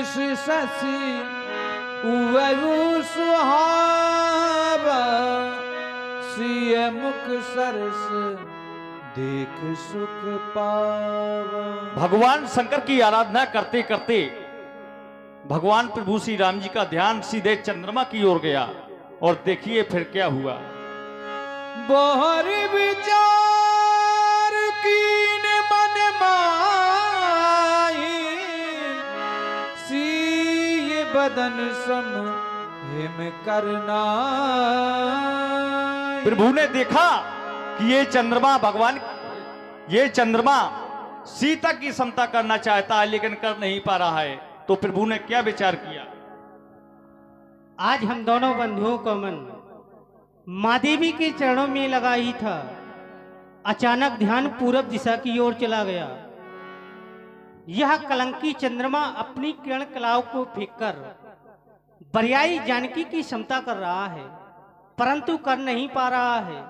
शशि उवरु सुहावा, सिय मुख सरस देख सुख पावा। भगवान शंकर की आराधना करते करते भगवान प्रभु श्री राम जी का ध्यान सीधे चंद्रमा की ओर गया और देखिए फिर क्या हुआ। बोहर विचार कीन मन माही, सीय बदन सम हिम करना। प्रभु ने देखा कि ये चंद्रमा सीता की समता करना चाहता है लेकिन कर नहीं पा रहा है। तो प्रभु ने क्या विचार किया। आज हम दोनों बंधुओं का मन माँ देवी के चरणों में लगा ही था, अचानक ध्यान पूरब दिशा की ओर चला गया। यह कलंकी चंद्रमा अपनी किरण कलाओं को फेंककर बरियाई जानकी की समता कर रहा है, परंतु कर नहीं पा रहा है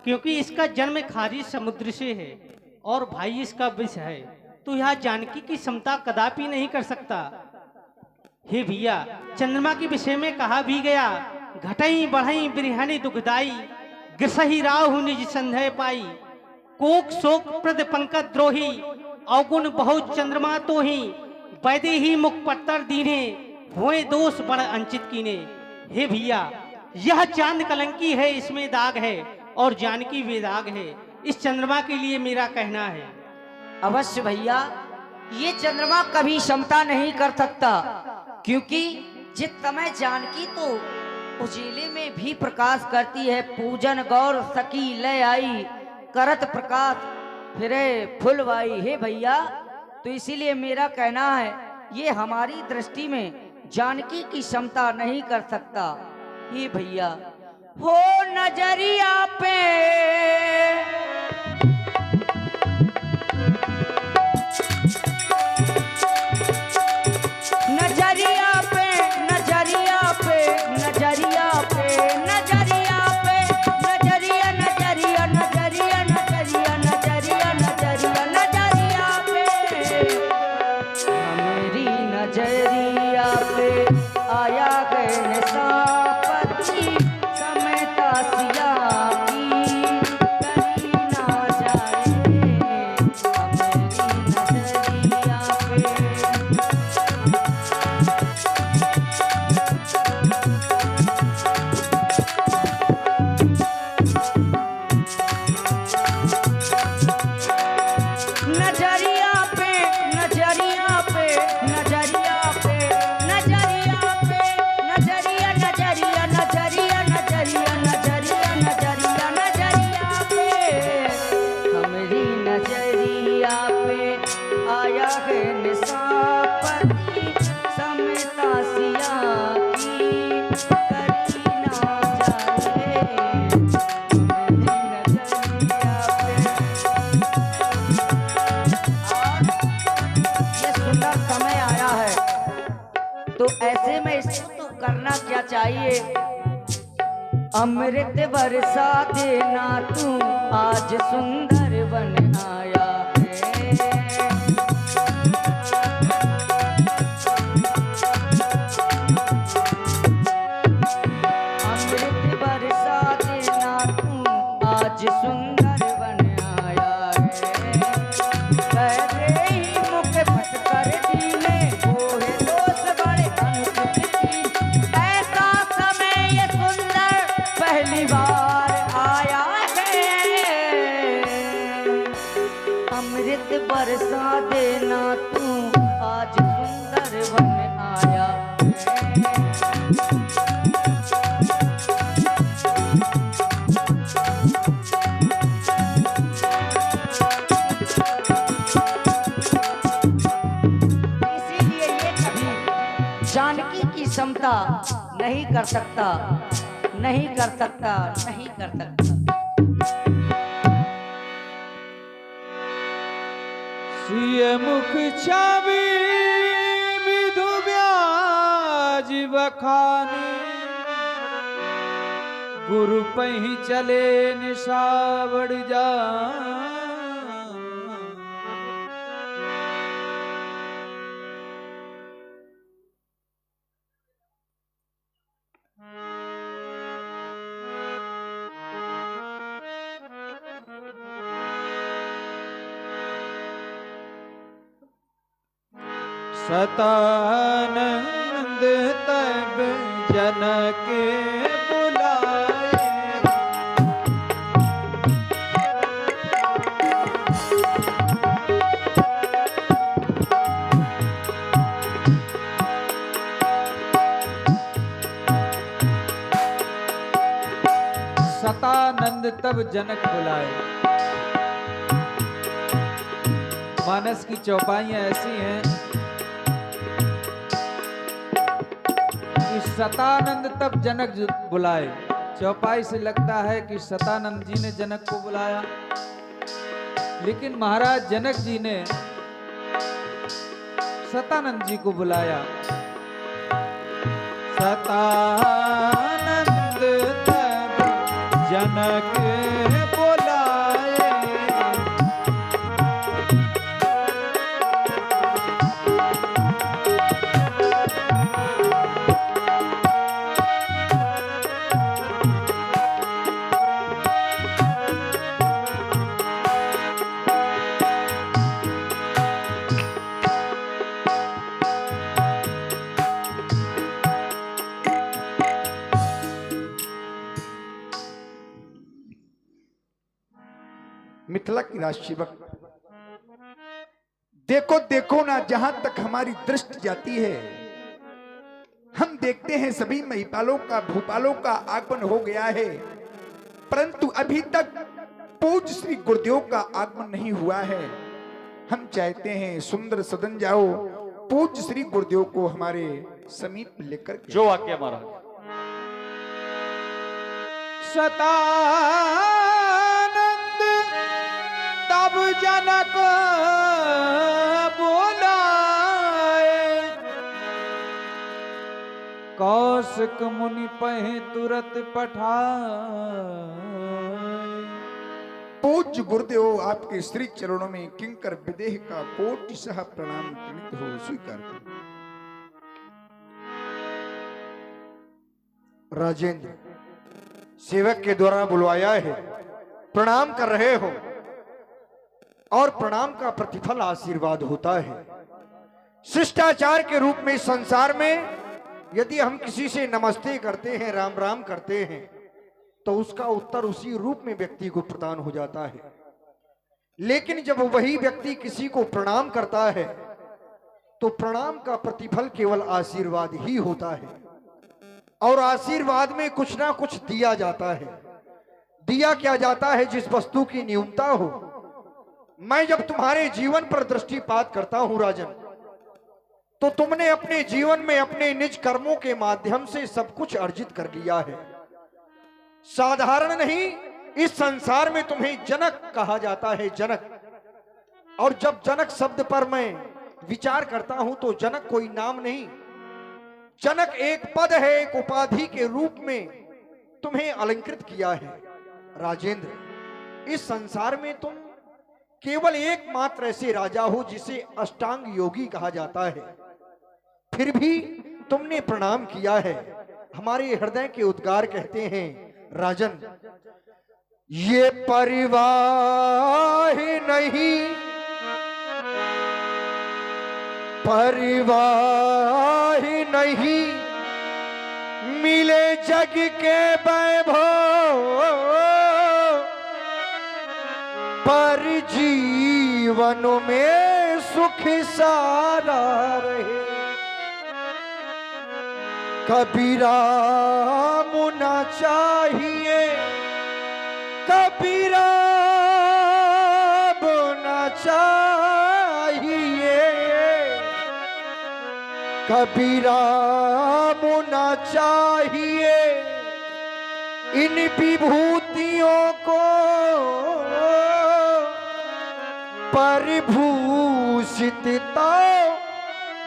क्योंकि इसका जन्म खारी समुद्र से है और भाई इसका विष है, तो यह जानकी की समता कदापि नहीं कर सकता। हे भैया, चंद्रमा के विषय में कहा भी गया, घटई बढ़ई बिरहनी दुखदाई, गिरसही राहु निज संदेह पाई, कोक शोक प्रद पंकज द्रोही, अवगुण बहुत चंद्रमा तो ही, वैदे ही मुख पत्तर दीने, हुए दोष बड़ अंचित कीने। हे भैया, यह चांद कलंकी है, इसमें दाग है और जानकी वे दाग है, इस चंद्रमा के लिए मेरा कहना है। अवश्य भैया, ये चंद्रमा कभी क्षमता नहीं कर सकता, क्योंकि जिस समय जानकी तो उजीले में भी प्रकाश करती है, पूजन गौर सकी लय आई, करत प्रकाश फिरे फुलवाई। हे भैया, तो इसीलिए मेरा कहना है ये हमारी दृष्टि में जानकी की क्षमता नहीं कर सकता। ये भैया हो नजरिया पे नजरिया पे नजरिया पे नजरिया पे नजरिया पे नजरिया नजरिया नजरिया नजरिया नजरिया नजरिया नजरिया पे मेरी नजरिया पे आया गए निशापति समेता सिया की करी ना जाए। मेरी नजरिया पे नजरिया पे नजरिया पे नजरिया पे नजरिया पे नजरिया नजरिया नजरिया नजरिया नजरिया नजरिया नजरिया पे हमारी नजरिया पे आया है निशापति समेता सिया की करी ना जाए। हमारी नजरिया पे ये सुंदर समय आया है, तो ऐसे में इसको करना क्या चाहिए। अमृत बरसा देना तू आज सुंदर बन आया है। अमृत बरसा देना तू आज सुंदर बन आया है। पहले ही मुख फट कर दीने कोहे दोष बड़े अनुचित, ऐसा समय ये सुंदर पहली बार आया है। अमृत बरसा देना तू आज सुंदर बन आया है। इसीलिए ये कभी जानकी की क्षमता नहीं कर सकता, नहीं कर सकता, नहीं कर सकता। सिय मुख छवि विधु ब्याज बखाने, गुरु पही चले निशावड़ जा। सतानंद तब जनक बुलाए। सतानंद तब जनक बुलाए। मानस की चौपाइयां ऐसी हैं कि सतानंद तब जनक बुलाए। चौपाई से लगता है कि सतानंद जी ने जनक को बुलाया, लेकिन महाराज जनक जी ने सतानंद जी को बुलाया। सतानंद तब जनक बुलाए। मिथिला की राजसेवक, देखो देखो ना, जहां तक हमारी दृष्टि जाती है हम देखते हैं सभी महिपालों का, भूपालों का आगमन हो गया है, परंतु अभी तक पूज्य श्री गुरुदेव का आगमन नहीं हुआ है। हम चाहते हैं सुंदर सदन जाओ, पूज्य श्री गुरुदेव को हमारे समीप लेकर के। जो आज्ञा महाराज। सतानंद तब जनक बुलाए। कौशिक मुनि पहे तुरत पठाए। पूज्य गुरुदेव आपके श्री चरणों में किंकर विदेह का कोटि सह प्रणाम प्रणित हो स्वीकार करो। राजेंद्र, सेवक के द्वारा बुलवाया है, प्रणाम कर रहे हो, और प्रणाम का प्रतिफल आशीर्वाद होता है। शिष्टाचार के रूप में संसार में यदि हम किसी से नमस्ते करते हैं, राम राम करते हैं, तो उसका उत्तर उसी रूप में व्यक्ति को प्रदान हो जाता है। लेकिन जब वही व्यक्ति किसी को प्रणाम करता है तो प्रणाम का प्रतिफल केवल आशीर्वाद ही होता है, और आशीर्वाद में कुछ ना कुछ दिया जाता है। दिया क्या जाता है? जिस वस्तु की न्यूनता हो। मैं जब तुम्हारे जीवन पर दृष्टिपात करता हूं राजन, तो तुमने अपने जीवन में अपने निज कर्मों के माध्यम से सब कुछ अर्जित कर लिया है। साधारण नहीं, इस संसार में तुम्हें जनक कहा जाता है, जनक। और जब जनक शब्द पर मैं विचार करता हूं तो जनक कोई नाम नहीं, जनक एक पद है, एक उपाधि के रूप में तुम्हें अलंकृत किया है। राजेंद्र, इस संसार में तुम केवल एकमात्र ऐसे राजा हो जिसे अष्टांग योगी कहा जाता है, फिर भी तुमने प्रणाम किया है। हमारे हृदय के उद्गार कहते हैं राजन, ये परिवाह नहीं, परिवाह नहीं, मिले जग के वैभव, पर जीवन में सुख सारा रहे। कबीरा मुना चाहिए, कबीरा मुना चाहिए, कबीरा मुना चाहिए। इन विभूतियों को परिभूषित तो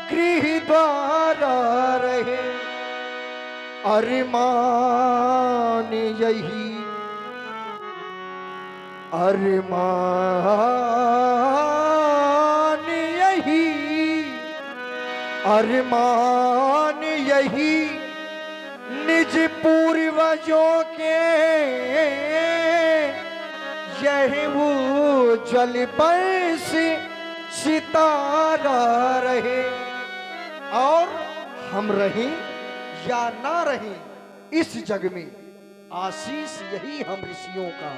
गृह द्वारा रहे। अरमान यही, अरमान यही, अरमान यही, निज पूर्वजों के यह वो जल पर से सितारा रहे। हम रहें या ना रहें, इस जग में आशीष यही हम ऋषियों का।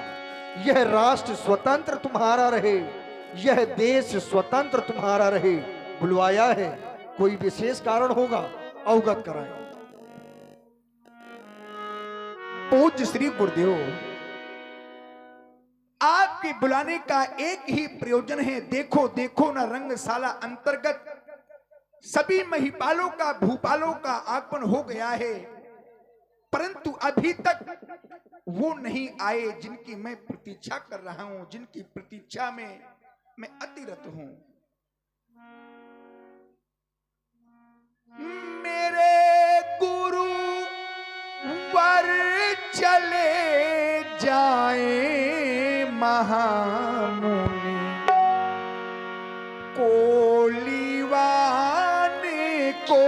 यह राष्ट्र स्वतंत्र तुम्हारा रहे, यह देश स्वतंत्र तुम्हारा रहे। बुलवाया है, कोई विशेष कारण होगा, अवगत कराएं। पूज्य श्री गुरुदेव, आपके बुलाने का एक ही प्रयोजन है। देखो देखो न रंगशाला अंतर्गत सभी महिपालों का, भूपालों का आगमन हो गया है, परंतु अभी तक वो नहीं आए जिनकी मैं प्रतीक्षा कर रहा हूं, जिनकी प्रतीक्षा में मैं अतिरत हूं। मेरे गुरु वर चले जाए महामुनि, कोलीवाने को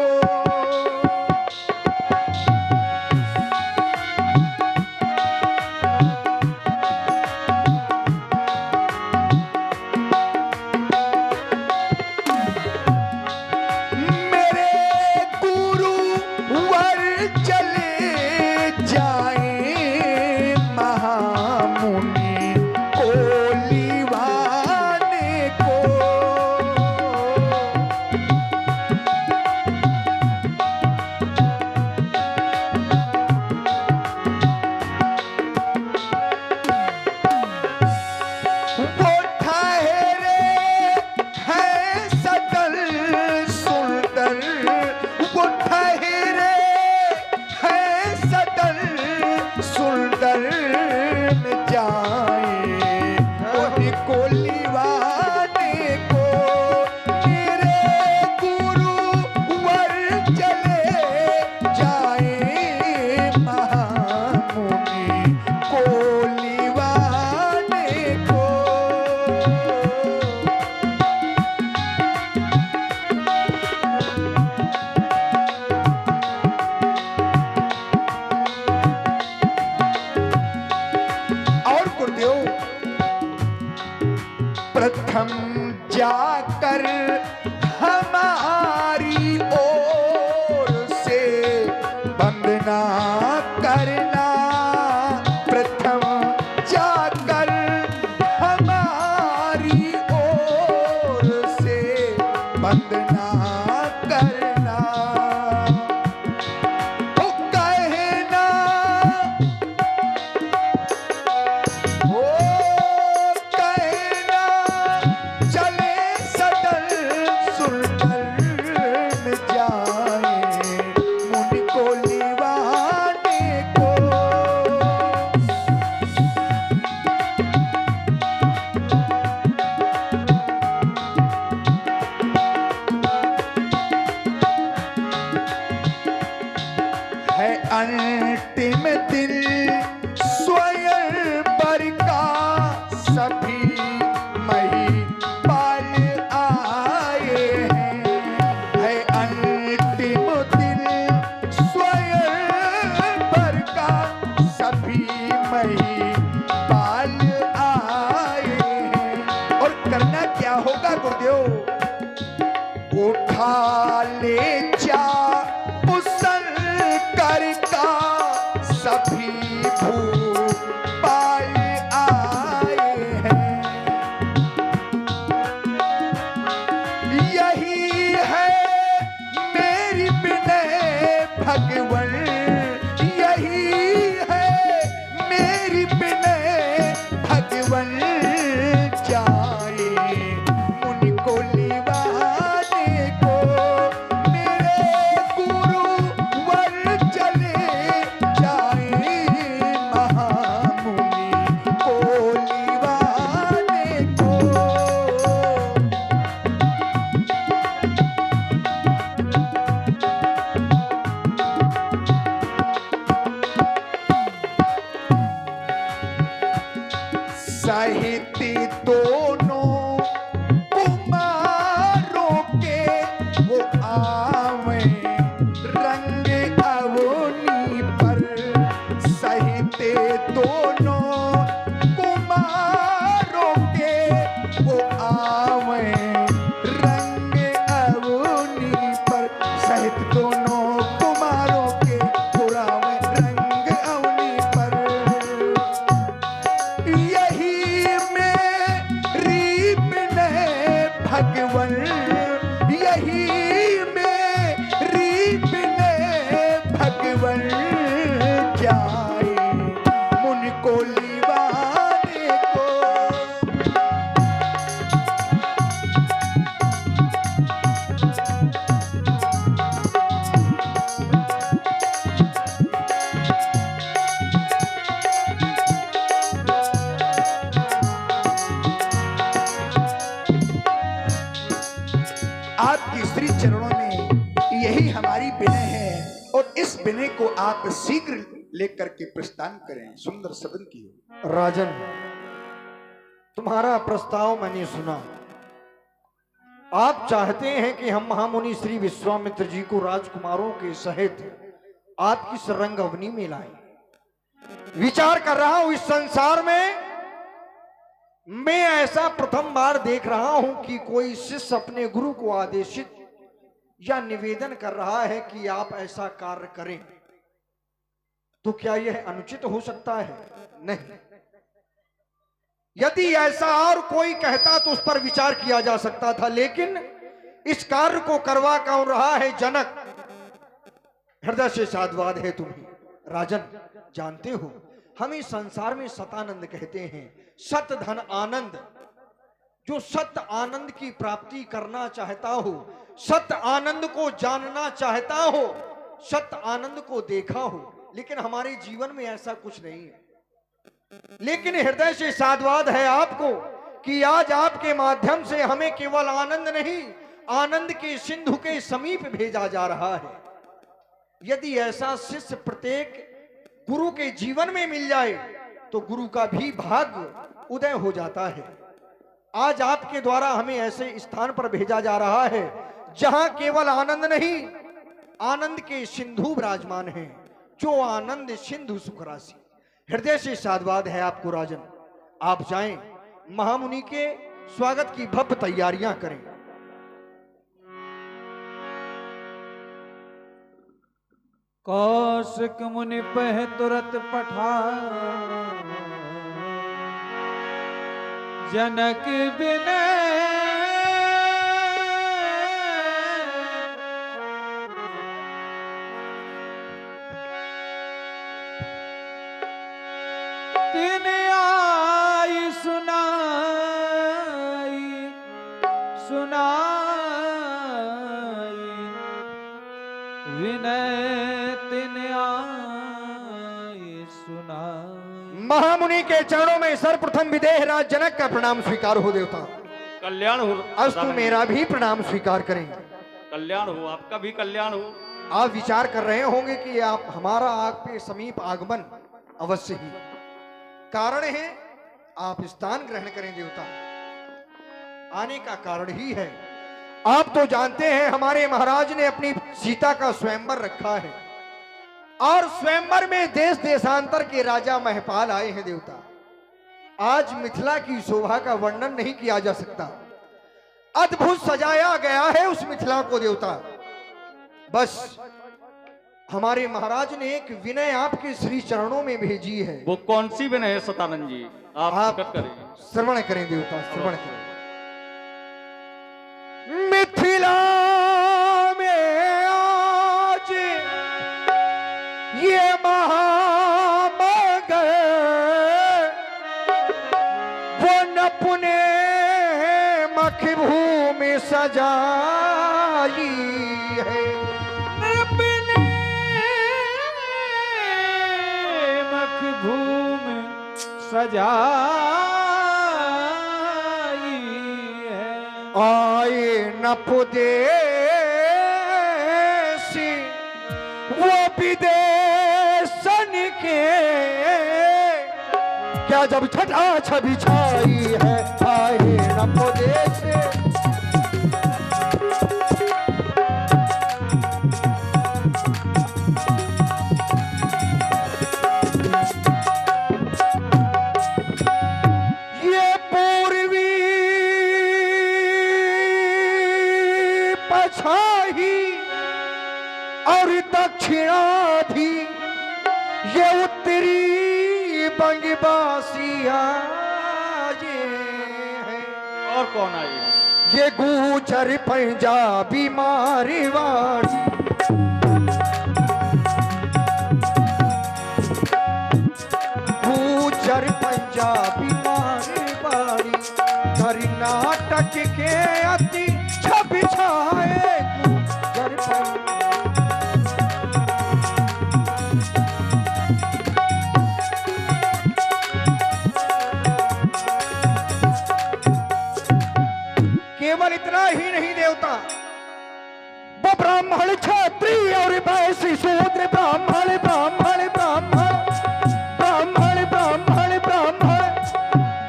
प्रथम जाकर हमारी ओर से वंदना करना, प्रथम जाकर हमारी ओर से वंदना करना। ओ कहना, ओ कहना, चले सदल सुरदल में जाए मुनि को लिवाने को। है अंतिम दिन स्वयं पर का, सभी महिपाल आए हैं। है अंतिम दिन स्वयं पर का, सभी महिपाल आए हैं। और करना क्या होगा गुरुदेव? उठा ले जा मुसल कर का, सभी भूपाल आए हैं। यही है मेरी विनय भगवन, यही है मेरी विनय भगवन। जाए मुनि को लिवाने को, मेरे गुरु वर चले जाए महामुनि को लिवाने को। साहित्य दोनों कुमारों के वो आवे रंग अवनी पर। साहित्य दोनों कुमारों के वो आवे रंग अवनी पर। साहित्य दोनों इस विनय को आप शीघ्र लेकर के प्रस्थान करें। सुंदर सदन की हो। राजन, तुम्हारा प्रस्ताव मैंने सुना। आप चाहते हैं कि हम महामुनि श्री विश्वामित्र जी को राजकुमारों के सहित आपकी सरंग अवनी में लाएं। विचार कर रहा हूं, इस संसार में मैं ऐसा प्रथम बार देख रहा हूं कि कोई शिष्य अपने गुरु को आदेशित या निवेदन कर रहा है कि आप ऐसा कार्य करें। तो क्या यह अनुचित हो सकता है? नहीं। यदि ऐसा और कोई कहता तो उस पर विचार किया जा सकता था, लेकिन इस कार्य को करवा कौन रहा है? जनक। हृदय से साधुवाद है तुम्हें। राजन, जानते हो हम इस संसार में सतानंद कहते हैं, सत धन आनंद। जो सत्य आनंद की प्राप्ति करना चाहता हो, सत्य आनंद को जानना चाहता हो, सत्य आनंद को देखा हो, लेकिन हमारे जीवन में ऐसा कुछ नहीं है। लेकिन हृदय से साधुवाद है आपको कि आज आपके माध्यम से हमें केवल आनंद नहीं, आनंद के सिंधु के समीप भेजा जा रहा है। यदि ऐसा शिष्य प्रत्येक गुरु के जीवन में मिल जाए तो गुरु का भी भाग्य उदय हो जाता है। आज आपके द्वारा हमें ऐसे स्थान पर भेजा जा रहा है जहां केवल आनंद नहीं, आनंद के सिंधु विराजमान हैं। जो आनंद सिंधु सुख राशि। हृदय से साधुवाद है आपको राजन। आप जाएं, महामुनि के स्वागत की भव्य तैयारियां करें। कौशिक मुनि पह तुरत पठार, जनक विनय तिन आई सुनाई विनय तिन आई सुनाई। महामुनि के चरणों में सर्वप्रथम विदेह राज जनक का प्रणाम स्वीकार हो। देवता कल्याण हो। अस्तु, मेरा भी प्रणाम स्वीकार करें। कल्याण हो, आपका भी कल्याण हो। आप विचार कर रहे होंगे कि आप हमारा आपके समीप आगमन अवश्य ही कारण है। आप स्थान ग्रहण करें देवता। आने का कारण ही है, आप तो जानते हैं हमारे महाराज ने अपनी सीता का स्वयंवर रखा है और स्वयंवर में देश देशांतर के राजा महपाल आए हैं देवता। आज मिथिला की शोभा का वर्णन नहीं किया जा सकता। अद्भुत सजाया गया है उस मिथिला को देवता। बस हमारे महाराज ने एक विनय आपके श्री चरणों में भेजी है। वो कौन सी विनय है सतानंद जी? आप प्रकट करें। श्रवण करें देवता, श्रवण करें। मिथिला में आज ये महामगर वो नपुने मख भूमि सजाई है। भूमि सजाई है। आए नपुदेसी वो विदेशन के क्या जब छठा छवि छाई है। आए नपुदेसी और दक्षिणाधि ये उत्तरी बंगबासिया है। और कौन आई है? ये गुजर पंजाबी मारवाड़ी गुजर पंजाबी मारवाड़ी कर्नाटक के अति छवि छाए गुजर केवल इतना ही नहीं देवता, वो ब्राह्मण क्षत्रिय और वैश्य शूद्र ब्राह्मण ब्राह्मण ब्राह्मण ब्राह्मण ब्राह्मण ब्राह्मण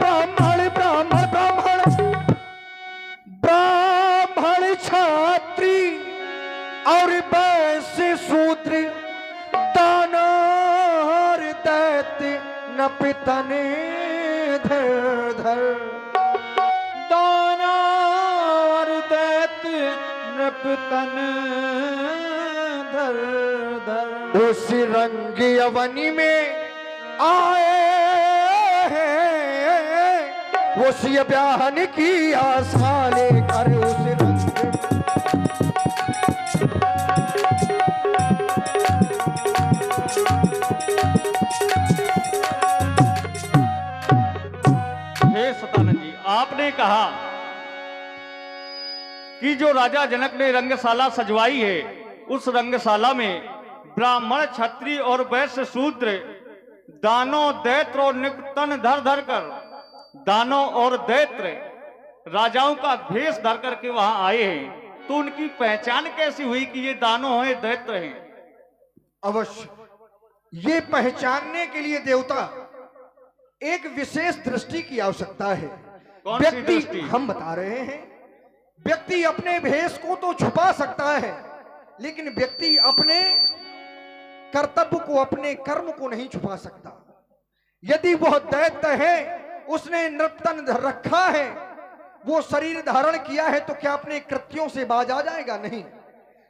ब्राह्मण ब्राह्मण ब्राह्मण ब्राह्मण क्षत्रिय और वैश्य शूद्र दानव दैत्य नपितने धर धर दानव दैत्य नृपतन धर धर। उस रंग अवनी में आए हैं उस ब्याहन की आशा लेकर उस रंग हे सतानंद जी, आपने कहा कि जो राजा जनक ने रंगशाला सजवाई है, उस रंगशाला में ब्राह्मण क्षत्रिय और वैश्य शूद्र दानव दैत्र और निपतन धर धर कर, दानव और दैत्र राजाओं का भेष धर करके वहां आए हैं। तो उनकी पहचान कैसी हुई कि ये दानव हैं, दैत्र हैं? अवश्य ये पहचानने के लिए देवता एक विशेष दृष्टि की आवश्यकता है। कौन सी व्यक्ति दृष्टि? हम बता रहे हैं, व्यक्ति अपने भेष को तो छुपा सकता है, लेकिन व्यक्ति अपने कर्तव्य को, अपने कर्म को नहीं छुपा सकता। यदि वह दैत्य है, उसने नृतन रखा है, वो शरीर धारण किया है, तो क्या अपने कृत्यों से बाज आ जाएगा? नहीं।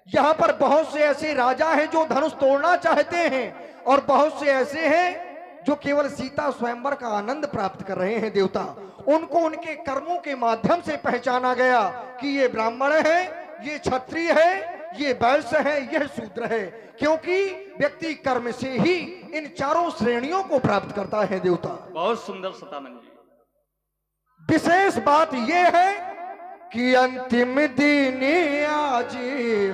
यहां पर बहुत से ऐसे राजा हैं जो धनुष तोड़ना चाहते हैं, और बहुत से ऐसे हैं जो केवल सीता स्वयंवर का आनंद प्राप्त कर रहे हैं। देवता उनको उनके कर्मों के माध्यम से पहचाना गया कि ये ब्राह्मण है, ये क्षत्रिय है, ये वैश्य है, यह शूद्र है, क्योंकि व्यक्ति कर्म से ही इन चारों श्रेणियों को प्राप्त करता है। देवता बहुत सुंदर सतानंद जी। विशेष बात यह है कि अंतिम दिन आज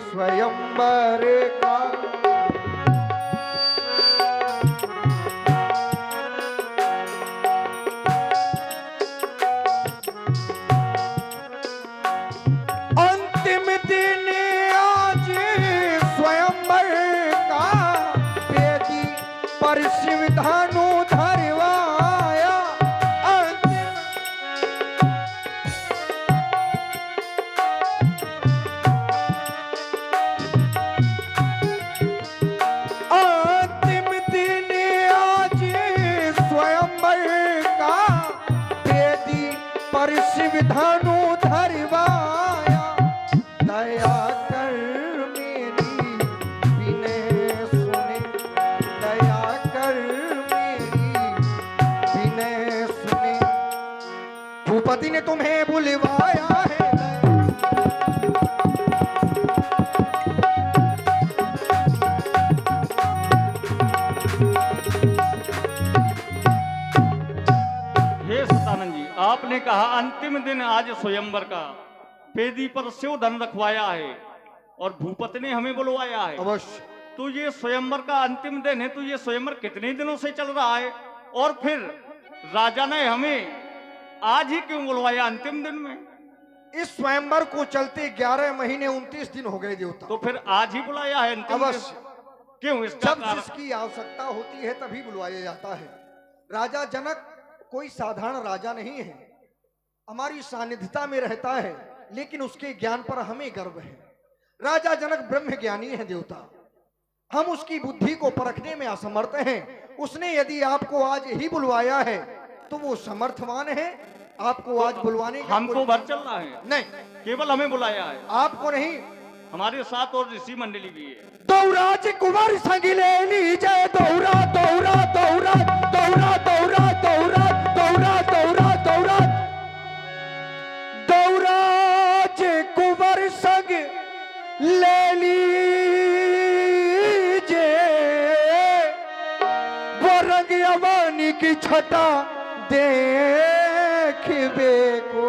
स्वयंवर का अंतिम दिन आज स्वयंवर का बेदी पर शिव धनु धरवाया। अंतिम दिन आज स्वयंवर का बेदी पर शिव धनु धरवाया। दया कर मेरी विनय सुने, दया कर मेरी विनय सुने। भूपति ने तुम्हें बुलवाया है। हे सतानंद जी, आपने कहा अंतिम दिन आज स्वयंवर का, वेदी पर शिव धन रखवाया है और भूपति ने हमें बुलवाया है। अवश्य तो ये स्वयंवर का अंतिम दिन है, तो ये स्वयंवर कितने दिनों से चल रहा है? और फिर राजा ने हमें आज ही क्यों बुलवाया अंतिम दिन में? इस स्वयंवर को चलते 11 महीने 29 दिन हो गए। देवता तो फिर आज ही बुलाया है अंतिम दिन? अवश्य। क्यों? इसका जब कारण? जिसकी आवश्यकता होती है तभी बुलवाया जाता है। राजा जनक कोई साधारण राजा नहीं है, हमारी सानिध्यता में रहता है, लेकिन उसके ज्ञान पर हमें गर्व है। राजा जनक ब्रह्म ज्ञानी है। देवता हम उसकी बुद्धि को परखने में असमर्थ हैं। उसने यदि आपको आज ही बुलवाया है तो वो समर्थवान है। आपको आज बुलवाने का हमको भर चलना है? नहीं, केवल हमें बुलाया है? आपको नहीं, हमारे साथ और ऋषि मंडली भी है। दौराज कुंवर संग ले लीजिए। दौरा दौरा दौरा दौरा दौरा दौरा दौरा दौरा दौरा दौराज कुंवर संग ले लीजिए। वो रंग अवानी की छटा देखबे को।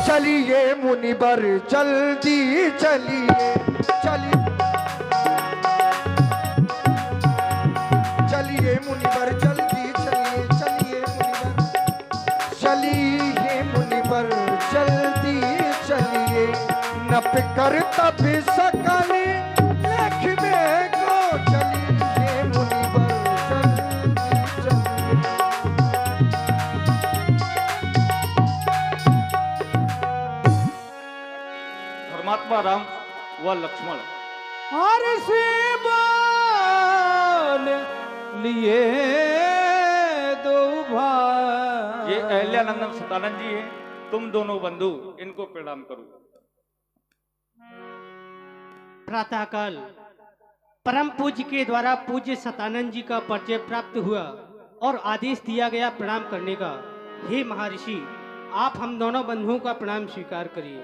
चलिए मुनिबर जल्दी चलिए, चलिए चलिए मुनिवर जल्दी चलिए, चलिए मुनिवर, चलिए मुनिवर जल्दी चलिए। नप कर तब सकल हर से बोल लिए दो भाई। ये अहल्यानंदन सतानंद जी हैं, तुम दोनों बंधु इनको प्रणाम करो। प्रातःकाल परम पूज्य के द्वारा पूज्य सतानंद जी का परिचय प्राप्त हुआ और आदेश दिया गया प्रणाम करने का। हे महर्षि, आप हम दोनों बंधुओं का प्रणाम स्वीकार करिए।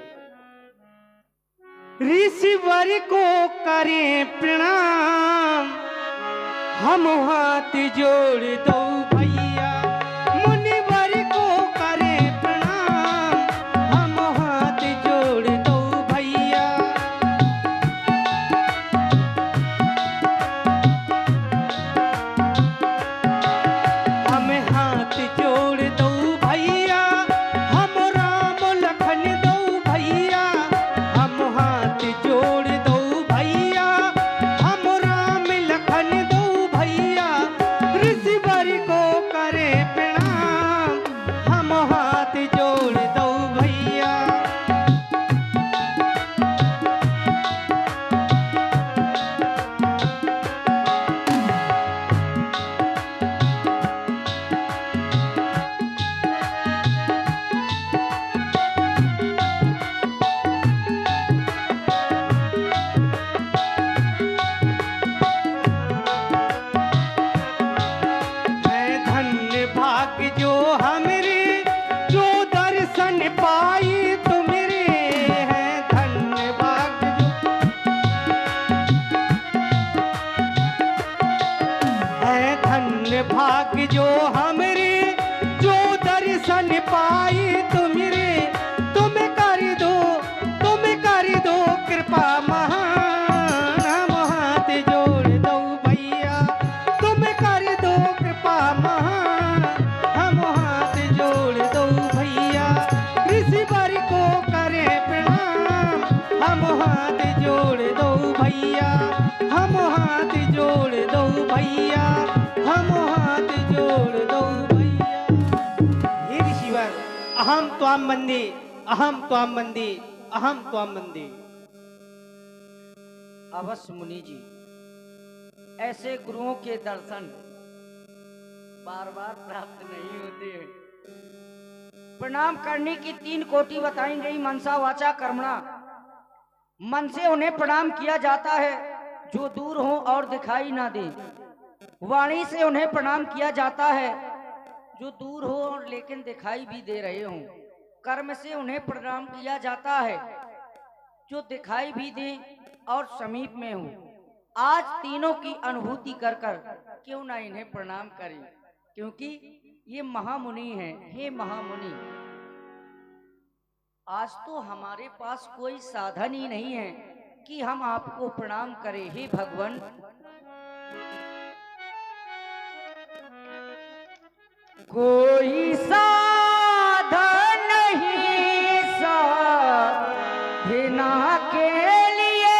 ऋषिवर को करें प्रणाम, हम हाथ जोड़ दो भैया। मुनिवर को करें प्रणाम, हम हाथ जोड़ दो भैया। हम हाथ जोड़ दो भैया, हम राम लखन दो भैया। हम हाथ जोड़ दो भैया, हम राम लखन दो भैया। ऋषिवर को करे प्रणाम, हम हाथ जोड़ दो भैया। है धन्य भाग्य जो हमरे, जो दर्शन पाई तुमरे। है धन्य भाग्य जो, है धन्य भाग्य जो हमरे, जो दर्शन पाई तुमरे। तुम कर दो कृपा महान, हम हाथ जोड़ दो भैया। तुम कर दो कृपा महान, हम हाथ जोड़ दो भैया। ऋषिवर को करे प्रणाम, हम हाथ जोड़ दो भैया। हम हाथ जोड़ दो भैया, हम हाथ जोड़ दो भैया। हे ऋषिवर, अहम त्वाम वन्दे, अहम त्वाम वन्दे, अहम त्वाम वन्दे। अवश्य मुनि जी, ऐसे गुरुओं के दर्शन बार बार प्राप्त नहीं होते हैं। प्रणाम करने की 3 कोटि बताई गई, मनसा वाचा कर्मणा। मन से उन्हें प्रणाम किया जाता है जो दूर हो और दिखाई ना दे। वाणी से उन्हें प्रणाम किया जाता है जो दूर हो और लेकिन दिखाई भी दे रहे हों। कर्म से उन्हें प्रणाम किया जाता है जो दिखाई भी दे और समीप में हो। आज तीनों की अनुभूति कर कर क्यों ना इन्हें प्रणाम करें, क्योंकि ये महामुनि हैं। हे महामुनि, आज तो हमारे पास कोई साधन ही नहीं है कि हम आपको प्रणाम करें। हे भगवान, कोई साधन नहीं साधना के लिए,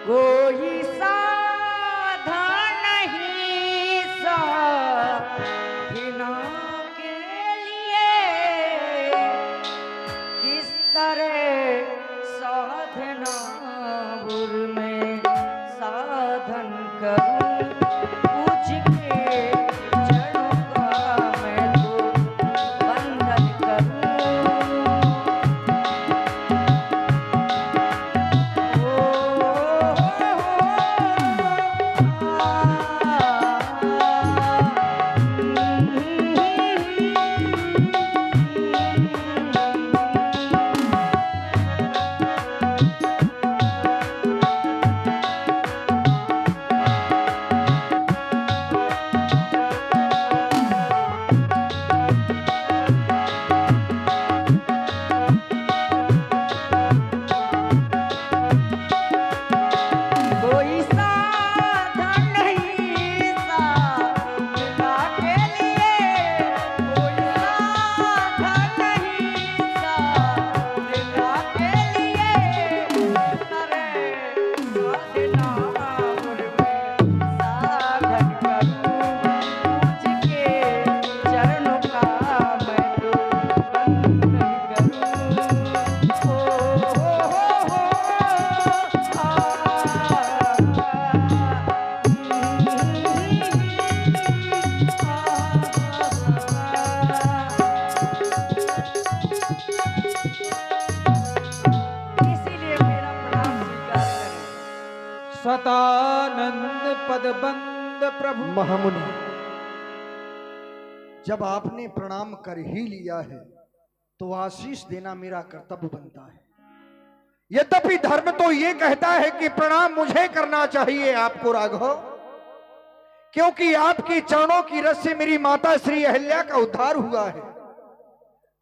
कोई साधन नहीं साधना के लिए। किस तरह साधना बुर में साधन करूं, पूछ के चरणों का मैं तो वंदन करूं। ओ सतानंद पदबंद प्रभु। महामुनि, जब आपने प्रणाम कर ही लिया है तो आशीष देना मेरा कर्तव्य बनता है। यद्यपि धर्म तो ये कहता है कि प्रणाम मुझे करना चाहिए आपको राघव, क्योंकि आपके चरणों की रस से मेरी माता श्री अहिल्या का उद्धार हुआ है,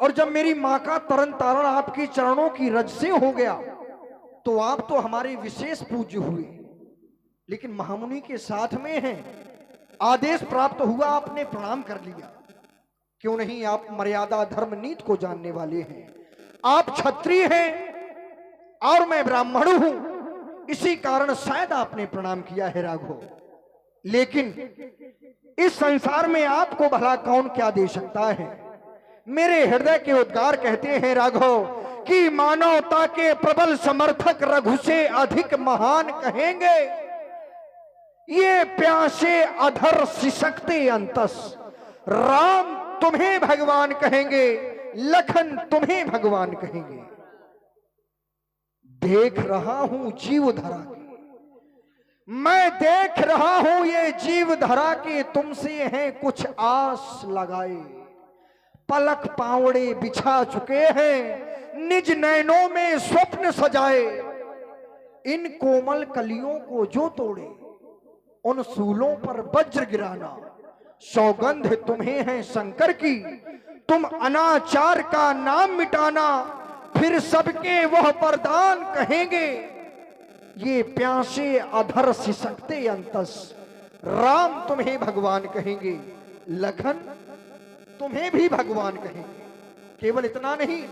और जब मेरी मां का तरन तारण आपके चरणों की रज से हो गया तो आप तो हमारे विशेष पूज्य हुए। लेकिन महामुनि के साथ में हैं, आदेश प्राप्त हुआ, आपने प्रणाम कर लिया। क्यों नहीं, आप मर्यादा धर्म नीति को जानने वाले हैं। आप क्षत्रिय हैं और मैं ब्राह्मण हूं, इसी कारण शायद आपने प्रणाम किया है राघव। लेकिन इस संसार में आपको भला कौन क्या दे सकता है। मेरे हृदय के उद्गार कहते हैं राघव कि मानवता के प्रबल समर्थक रघु से अधिक महान कहेंगे। ये प्यासे अधर सिसकते अंतस, राम तुम्हें भगवान कहेंगे, लखन तुम्हें भगवान कहेंगे। देख रहा हूं जीव धरा के, मैं देख रहा हूं ये जीव धरा के, तुमसे हैं कुछ आस लगाए। पलक पावड़े बिछा चुके हैं, निज नैनों में स्वप्न सजाए। इन कोमल कलियों को जो तोड़े, उन सूलों पर वज्र गिराना। सौगंध तुम्हें है शंकर की, तुम अनाचार का नाम मिटाना। फिर सबके वह वरदान कहेंगे, ये प्यासे अधर सिसकते अंतस, राम तुम्हें भगवान कहेंगे, लखन तुम्हें भी भगवान कहेंगे। केवल इतना नहीं,